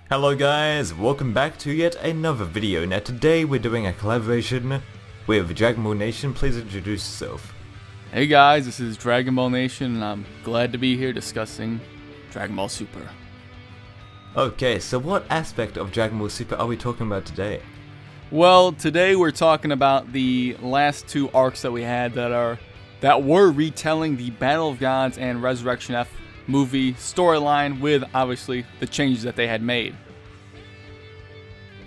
Hello guys, welcome back to yet another video. Now today we're doing a collaboration with Dragon Ball Nation. Please introduce yourself. Hey guys, this is Dragon Ball Nation and I'm glad to be here discussing Dragon Ball Super. Okay, so what aspect of Dragon Ball Super are we talking about today? Well, today we're talking about the last two arcs that we had that were retelling the Battle of Gods and Resurrection F movie storyline with obviously the changes that they had made.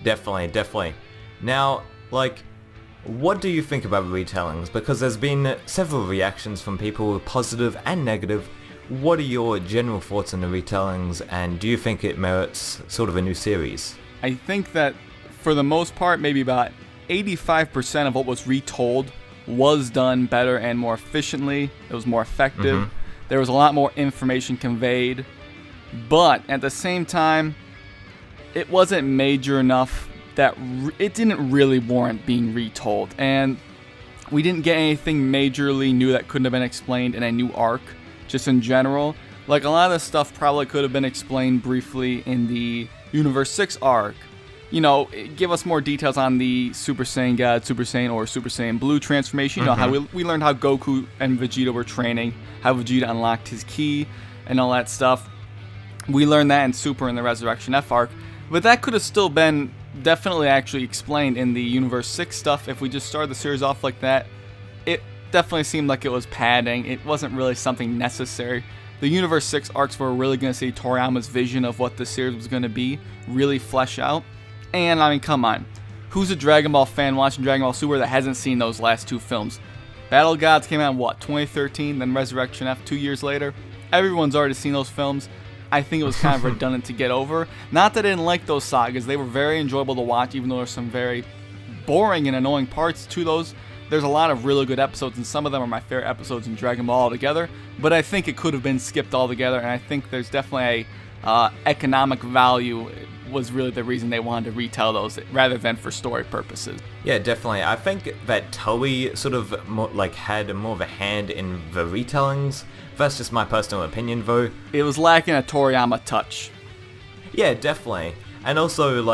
Definitely. Now, what do you think about retellings? Because there's been several reactions from people, positive and negative. What are your general thoughts on the retellings, and do you think it merits sort of a new series? I think that for the most part, maybe about 85% of what was retold was done better and more efficiently. It was more effective. There was a lot more information conveyed, but at the same time, it wasn't major enough that it didn't really warrant being retold, and we didn't get anything majorly new that couldn't have been explained in a new arc, just in general. Like, a lot of this stuff probably could have been explained briefly in the Universe 6 arc. You know, give us more details on the Super Saiyan God, Super Saiyan, or Super Saiyan Blue transformation. You know, how we learned how Goku and Vegeta were training, how Vegeta unlocked his ki, and all that stuff. We learned that in Super in the Resurrection F arc, but that could have still been definitely actually explained in the Universe 6 stuff. If we just started the series off like that, it definitely seemed like it was padding. It wasn't really something necessary. The Universe 6 arcs were really going to see Toriyama's vision of what the series was going to be really flesh out. And, I mean, come on. Who's a Dragon Ball fan watching Dragon Ball Super that hasn't seen those last two films? Battle of Gods came out in, 2013, then Resurrection F 2 years later. Everyone's already seen those films. I think it was kind of redundant to get over. Not that I didn't like those sagas. They were very enjoyable to watch, even though there's some very boring and annoying parts to those. There's a lot of really good episodes, and some of them are my favorite episodes in Dragon Ball altogether. But I think it could have been skipped altogether, and I think there's definitely a economic value was really the reason they wanted to retell those rather than for story purposes. Yeah, definitely. I think that Toei sort of had more of a hand in the retellings. That's just my personal opinion, though. It was lacking a Toriyama touch. Yeah, definitely. And also,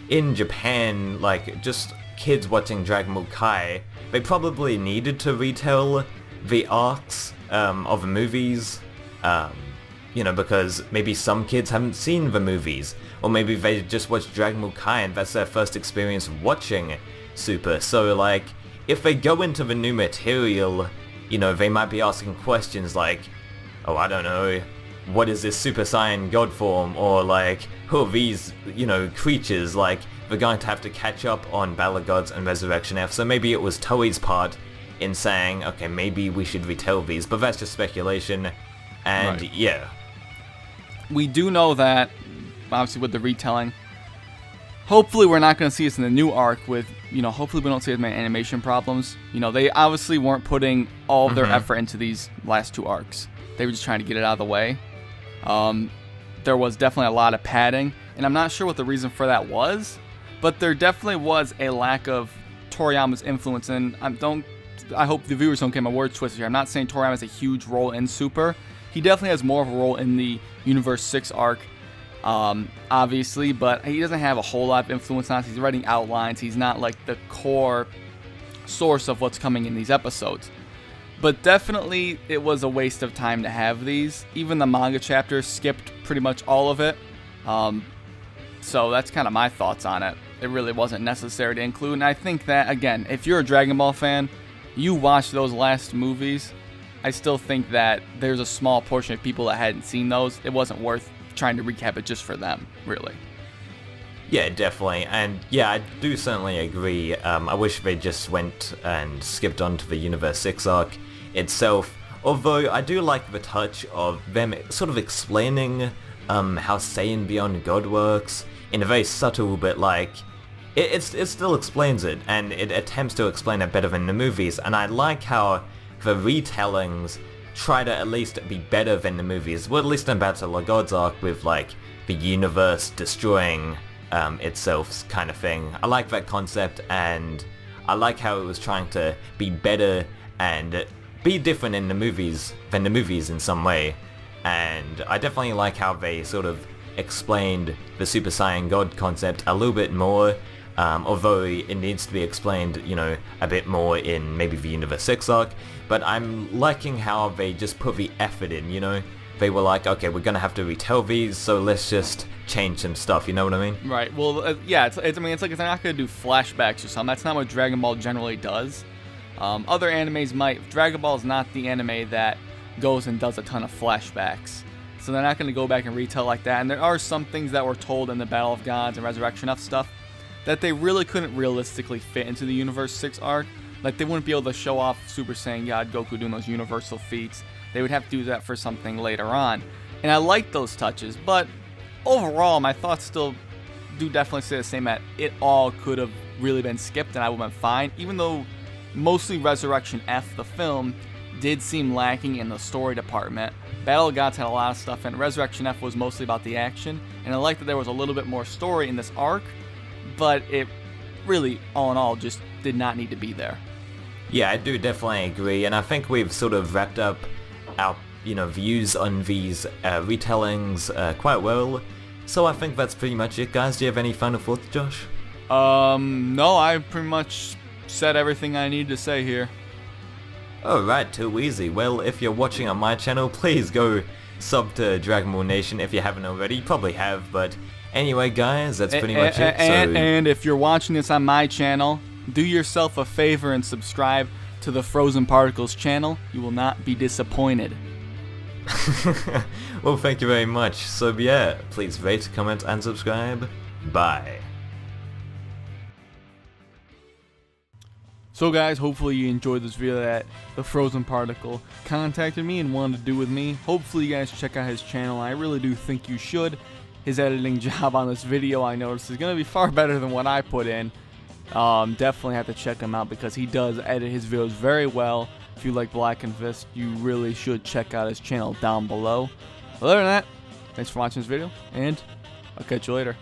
in Japan, just kids watching Dragon Ball Kai, they probably needed to retell the arcs of the movies, because maybe some kids haven't seen the movies, or maybe they just watched Dragon Ball Kai and that's their first experience watching Super. So, if they go into the new material, they might be asking questions like, oh, I don't know, what is this Super Saiyan God form? Or who are these, creatures? They're going to have to catch up on Battle of Gods and Resurrection F. So maybe it was Toei's part in saying, okay, maybe we should retell these, but that's just speculation. And right. Yeah. We do know that, obviously with the retelling, hopefully we're not going to see this in the new arc with, hopefully we don't see as many animation problems. They obviously weren't putting all of their effort into these last two arcs. They were just trying to get it out of the way. There was definitely a lot of padding, and I'm not sure what the reason for that was, but there definitely was a lack of Toriyama's influence, and I hope the viewers don't get my words twisted here. I'm not saying Toriyama has a huge role in Super. He definitely has more of a role in the Universe 6 arc, obviously, but he doesn't have a whole lot of influence on us. He's writing outlines. He's not the core source of what's coming in these episodes. But definitely, it was a waste of time to have these. Even the manga chapters skipped pretty much all of it. So that's kind of my thoughts on it. It really wasn't necessary to include. And I think that, again, if you're a Dragon Ball fan, you watch those last movies, I still think that there's a small portion of people that hadn't seen those. It wasn't worth trying to recap it just for them, really. Yeah, definitely. And yeah, I do certainly agree. I wish they just went and skipped on to the Universe 6 arc itself. Although I do like the touch of them sort of explaining how Saiyan Beyond God works in a very subtle but it still explains it, and it attempts to explain it better than the movies. And I like how the retellings try to at least be better than the movies. Well, at least in Battle of Gods arc with the universe destroying itself kind of thing. I like that concept, and I like how it was trying to be better and be different in the movies than the movies in some way. And I definitely like how they sort of explained the Super Saiyan God concept a little bit more, although it needs to be explained, you know, a bit more in maybe the Universe 6 arc, but I'm liking how they just put the effort in, you know? They were like, okay, we're gonna have to retell these, so let's just change some stuff, you know what I mean? Right, well, yeah, it's like if they're not gonna do flashbacks or something, that's not what Dragon Ball generally does. Other animes might. Dragon Ball is not the anime that goes and does a ton of flashbacks. So they're not going to go back and retell like that. And there are some things that were told in the Battle of Gods and Resurrection F stuff that they really couldn't realistically fit into the Universe 6 arc. Like, they wouldn't be able to show off Super Saiyan God Goku doing those universal feats. They would have to do that for something later on. And I like those touches, but overall, my thoughts still do definitely stay the same at it all could have really been skipped and I would have been fine, even though mostly Resurrection F, the film, did seem lacking in the story department. Battle of Gods had a lot of stuff, and Resurrection F was mostly about the action, and I like that there was a little bit more story in this arc, but it really, all in all, just did not need to be there. Yeah, I do definitely agree, and I think we've sort of wrapped up our, you know, views on these retellings quite well. So I think that's pretty much it, guys. Do you have any final thoughts, Josh? No, I pretty much said everything I need to say here. Alright, too easy. Well, if you're watching on my channel, please go sub to Dragon Ball Nation if you haven't already. You probably have, but anyway, guys, that's pretty much it. And if you're watching this on my channel, do yourself a favor and subscribe to the Frozen Particles channel. You will not be disappointed. Well, thank you very much. So yeah, please rate, comment, and subscribe. Bye. So guys, hopefully you enjoyed this video that the Frozen Particle contacted me and wanted to do with me. Hopefully you guys check out his channel. I really do think you should. His editing job on this video, I noticed, is going to be far better than what I put in. Definitely have to check him out because he does edit his videos very well. If you like Black and Fist, you really should check out his channel down below. Other than that, thanks for watching this video, and I'll catch you later.